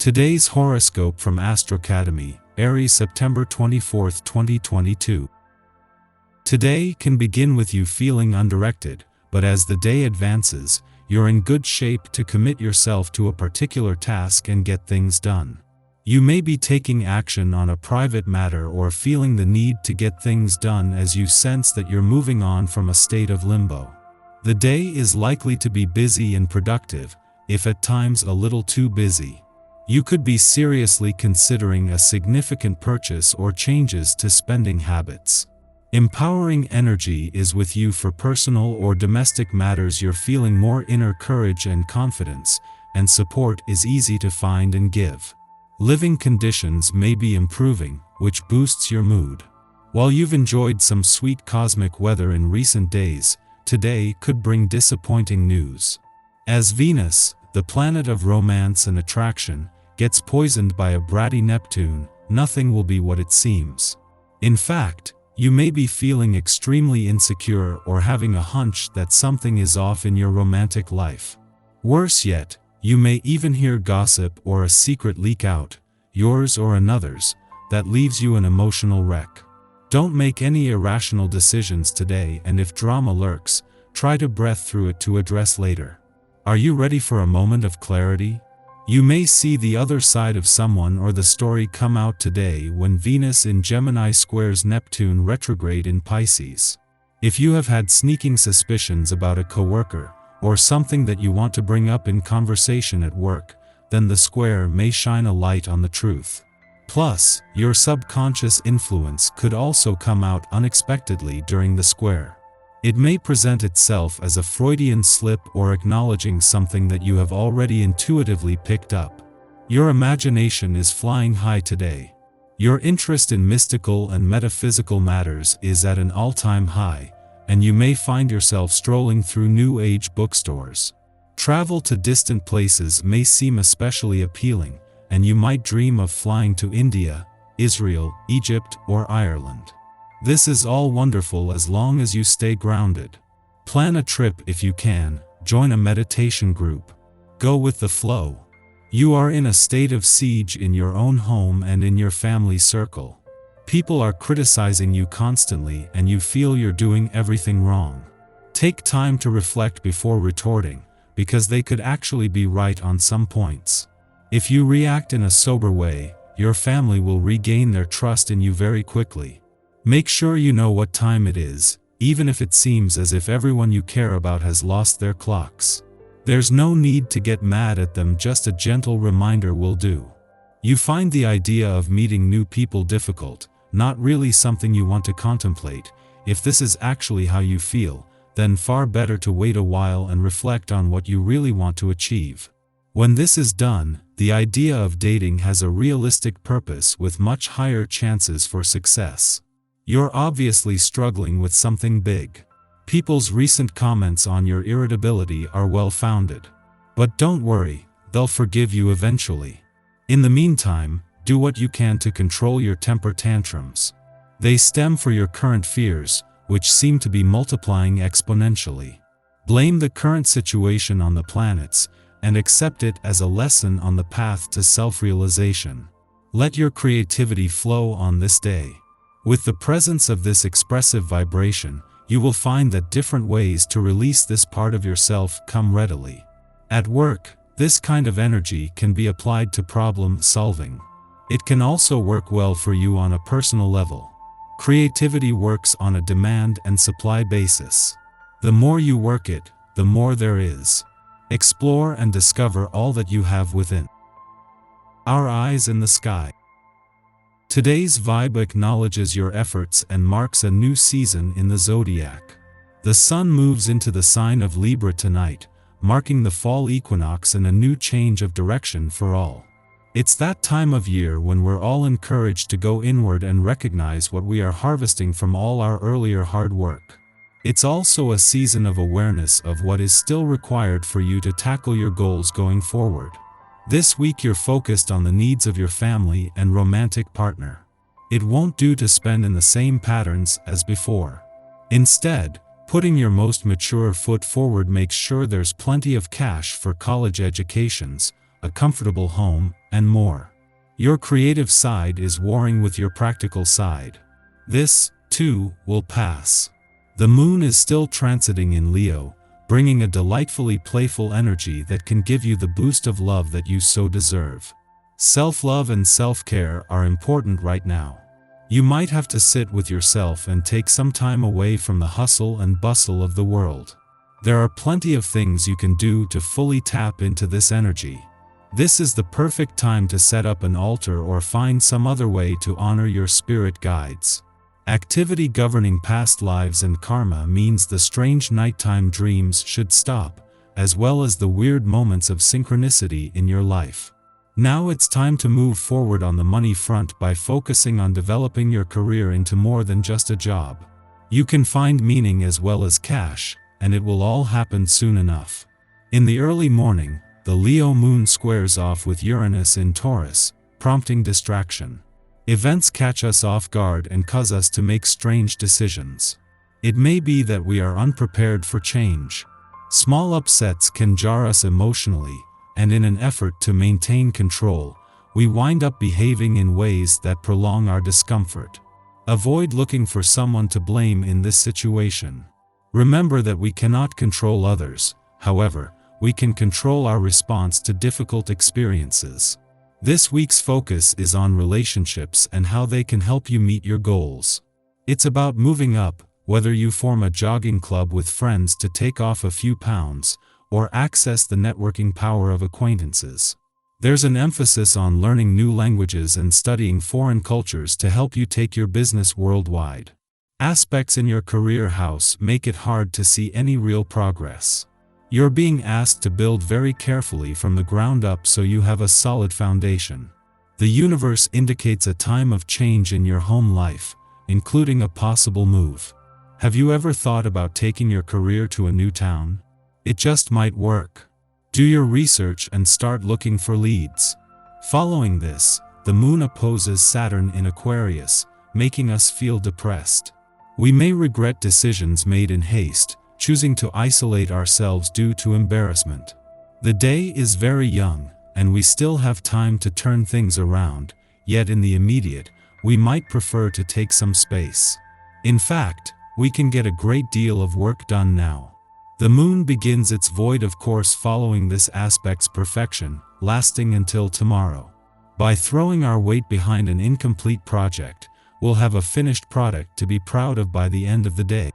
Today's horoscope from Astrocademy, Aries, September 24, 2022. Today can begin with you feeling undirected, but as the day advances, you're in good shape to commit yourself to a particular task and get things done. You may be taking action on a private matter or feeling the need to get things done as you sense that you're moving on from a state of limbo. The day is likely to be busy and productive, if at times a little too busy. You could be seriously considering a significant purchase or changes to spending habits. Empowering energy is with you for personal or domestic matters. You're feeling more inner courage and confidence, and support is easy to find and give. Living conditions may be improving, which boosts your mood. While you've enjoyed some sweet cosmic weather in recent days, today could bring disappointing news. As Venus, the planet of romance and attraction, gets poisoned by a bratty Neptune, nothing will be what it seems. In fact, you may be feeling extremely insecure or having a hunch that something is off in your romantic life. Worse yet, you may even hear gossip or a secret leak out, yours or another's, that leaves you an emotional wreck. Don't make any irrational decisions today, and if drama lurks, try to breathe through it to address later. Are you ready for a moment of clarity? You may see the other side of someone or the story come out today when Venus in Gemini squares Neptune retrograde in Pisces. If you have had sneaking suspicions about a coworker, or something that you want to bring up in conversation at work, then the square may shine a light on the truth. Plus, your subconscious influence could also come out unexpectedly during the square. It may present itself as a Freudian slip or acknowledging something that you have already intuitively picked up. Your imagination is flying high today. Your interest in mystical and metaphysical matters is at an all-time high, and you may find yourself strolling through New Age bookstores. Travel to distant places may seem especially appealing, and you might dream of flying to India, Israel, Egypt, or Ireland. This is all wonderful as long as you stay grounded. Plan a trip if you can, join a meditation group. Go with the flow. You are in a state of siege in your own home and in your family circle. People are criticizing you constantly and you feel you're doing everything wrong. Take time to reflect before retorting, because they could actually be right on some points. If you react in a sober way, your family will regain their trust in you very quickly. Make sure you know what time it is, even if it seems as if everyone you care about has lost their clocks. There's no need to get mad at them, just a gentle reminder will do. You find the idea of meeting new people difficult, not really something you want to contemplate. If this is actually how you feel, then far better to wait a while and reflect on what you really want to achieve. When this is done, the idea of dating has a realistic purpose with much higher chances for success. You're obviously struggling with something big. People's recent comments on your irritability are well-founded. But don't worry, they'll forgive you eventually. In the meantime, do what you can to control your temper tantrums. They stem from your current fears, which seem to be multiplying exponentially. Blame the current situation on the planets, and accept it as a lesson on the path to self-realization. Let your creativity flow on this day. With the presence of this expressive vibration, you will find that different ways to release this part of yourself come readily. At work, this kind of energy can be applied to problem solving. It can also work well for you on a personal level. Creativity works on a demand and supply basis. The more you work it, the more there is. Explore and discover all that you have within. Our eyes in the sky. Today's vibe acknowledges your efforts and marks a new season in the zodiac. The sun moves into the sign of Libra tonight, marking the fall equinox and a new change of direction for all. It's that time of year when we're all encouraged to go inward and recognize what we are harvesting from all our earlier hard work. It's also a season of awareness of what is still required for you to tackle your goals going forward. This week you're focused on the needs of your family and romantic partner. It won't do to spend in the same patterns as before. Instead, putting your most mature foot forward makes sure there's plenty of cash for college educations, a comfortable home, and more. Your creative side is warring with your practical side. This, too, will pass. The moon is still transiting in Leo, bringing a delightfully playful energy that can give you the boost of love that you so deserve. Self-love and self-care are important right now. You might have to sit with yourself and take some time away from the hustle and bustle of the world. There are plenty of things you can do to fully tap into this energy. This is the perfect time to set up an altar or find some other way to honor your spirit guides. Activity governing past lives and karma means the strange nighttime dreams should stop, as well as the weird moments of synchronicity in your life. Now it's time to move forward on the money front by focusing on developing your career into more than just a job. You can find meaning as well as cash, and it will all happen soon enough. In the early morning, the Leo moon squares off with Uranus in Taurus, prompting distraction. Events catch us off guard and cause us to make strange decisions. It may be that we are unprepared for change. Small upsets can jar us emotionally, and in an effort to maintain control, we wind up behaving in ways that prolong our discomfort. Avoid looking for someone to blame in this situation. Remember that we cannot control others, however, we can control our response to difficult experiences. This week's focus is on relationships and how they can help you meet your goals. It's about moving up, whether you form a jogging club with friends to take off a few pounds, or access the networking power of acquaintances. There's an emphasis on learning new languages and studying foreign cultures to help you take your business worldwide. Aspects in your career house make it hard to see any real progress. You're being asked to build very carefully from the ground up so you have a solid foundation. The universe indicates a time of change in your home life, including a possible move. Have you ever thought about taking your career to a new town? It just might work. Do your research and start looking for leads. Following this, the moon opposes Saturn in Aquarius, making us feel depressed. We may regret decisions made in haste, choosing to isolate ourselves due to embarrassment. The day is very young, and we still have time to turn things around, yet in the immediate, we might prefer to take some space. In fact, we can get a great deal of work done now. The moon begins its void of course following this aspect's perfection, lasting until tomorrow. By throwing our weight behind an incomplete project, we'll have a finished product to be proud of by the end of the day.